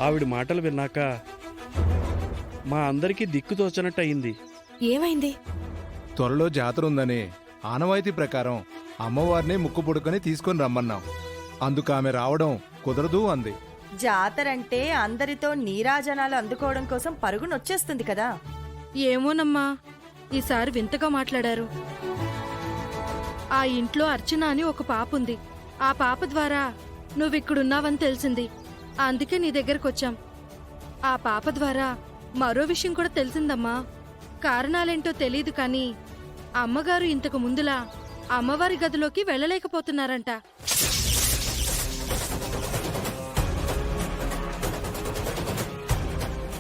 ఆవిడ మాటలు విన్నాక మా అందరికీ దిక్కు తోచనట్టు అయింది. ఏమైంది? త్వరలో జాతర ఉందని ఆనవాయితీ ప్రకారం అమ్మవారిని ముక్కు పుడుకొని తీసుకొని రమ్మన్నాం. అందుకు ఆమె రావడం కుదరదు అంది. జాతరంటే అందరితో నీరాజనాలు అందుకోవడం కోసం పరుగునొచ్చేస్తుంది కదా. ఏమోనమ్మా, ఈసారి వింతగా మాట్లాడారు. ఆ ఇంట్లో అర్చన అని ఒక పాప ఉంది. ఆ పాప ద్వారా నువ్విక్కడున్నావని తెలిసింది. అందుకే నీ దగ్గరకొచ్చాం. ఆ పాప ద్వారా మరో విషయం కూడా తెలిసిందమ్మా. కారణాలేంటో తెలీదు కానీ అమ్మగారు ఇంతకు ముందులా అమ్మవారి గదిలోకి వెళ్ళలేకపోతున్నారంట.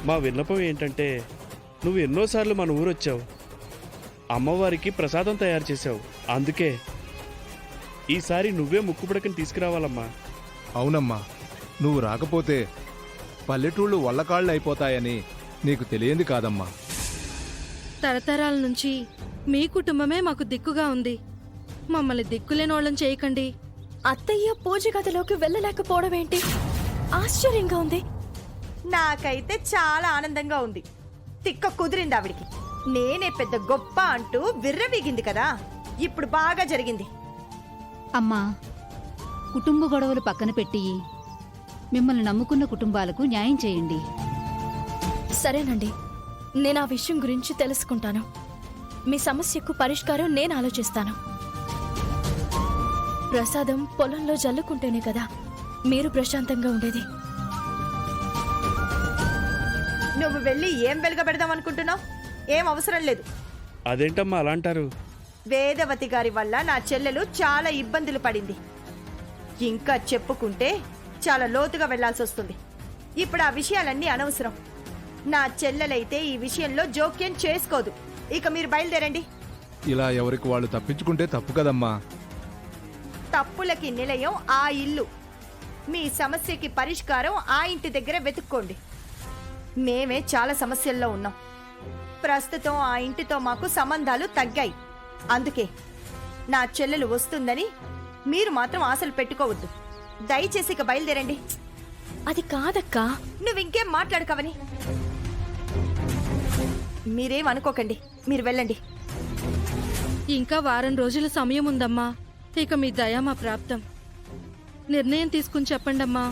మా విన్నపం ఏంటంటే, నువ్వు ఎన్నోసార్లు మన ఊరొచ్చావు, అమ్మవారికి ప్రసాదం తయారు చేశావు. అందుకే ఈసారి నువ్వే ముక్కుపుడకని తీసుకురావాలమ్మా. అవునమ్మా, నువ్వు రాకపోతే పల్లెటూళ్ళు వల్లకాళ్ళు అయిపోతాయని నీకు తెలియంది కాదమ్మా. తరతరాల నుంచి మీ కుటుంబమే మాకు దిక్కుగా ఉంది. మమ్మల్ని దిక్కులేనోళ్ళం చేయకండి. అత్తయ్య పూజ గదిలోకి వెళ్ళలేకపోవడం ఏంటి? ఆశ్చర్యంగా ఉంది. నాకైతే చాలా ఆనందంగా ఉంది. తిక్క కుదిరింది ఆవిడికి. నేనే పెద్ద గొప్ప అంటూ విర్రవీగింది కదా, ఇప్పుడు బాగా జరిగింది. అమ్మా, కుటుంబ గొడవలు పక్కన పెట్టి మిమ్మల్ని నమ్ముకున్న కుటుంబాలకు న్యాయం చేయండి. సరేనండి, నేను ఆ విషయం గురించి తెలుసుకుంటాను. మీ సమస్యకు పరిష్కారం నేను ఆలోచిస్తాను. ప్రసాదం పొలంలో జల్లుకుంటేనే కదా మీరు ప్రశాంతంగా ఉండేది. నువ్వు వెళ్ళి ఏం వెలుగబెడదాం అనుకుంటున్నావు? ఏం అవసరం లేదు. అదేంటమ్మా అలా అంటారు? వేదవతి గారి వల్ల నా చెల్లెలు చాలా ఇబ్బందులు పడింది. ఇంకా చెప్పుకుంటే చాలా లోతుగా వెళ్లాల్సి వస్తుంది. ఇప్పుడు ఆ విషయాలన్నీ అనవసరం. నా చెల్లెలైతే ఈ విషయంలో జోక్యం చేసుకోదు. ఇక మీరు బయలుదేరండి. ఇలా ఎవరికి వాళ్ళు తప్పించుకుంటే తప్పు కదమ్మా. తప్పులకి నిలయం ఆ ఇల్లు. మీ సమస్యకి పరిష్కారం ఆ ఇంటి దగ్గర వెతుక్కోండి. మేమే చాలా సమస్యల్లో ఉన్నాం. ప్రస్తుతం ఆ ఇంటితో మాకు సంబంధాలు తగ్గాయి. అందుకే నా చెల్లెలు వస్తుందని మీరు మాత్రం ఆశలు పెట్టుకోవద్దు. దయచేసి ఇక బయలుదేరండి. అది కాదక్కా. నువ్వింకేం మాట్లాడుకవని. మీరేం అనుకోకండి, మీరు వెళ్ళండి. ఇంకా వారం రోజుల సమయం ఉందమ్మా. ఇక మీ దయ మా ప్రాప్తం. నిర్ణయం తీసుకుని చెప్పండమ్మా.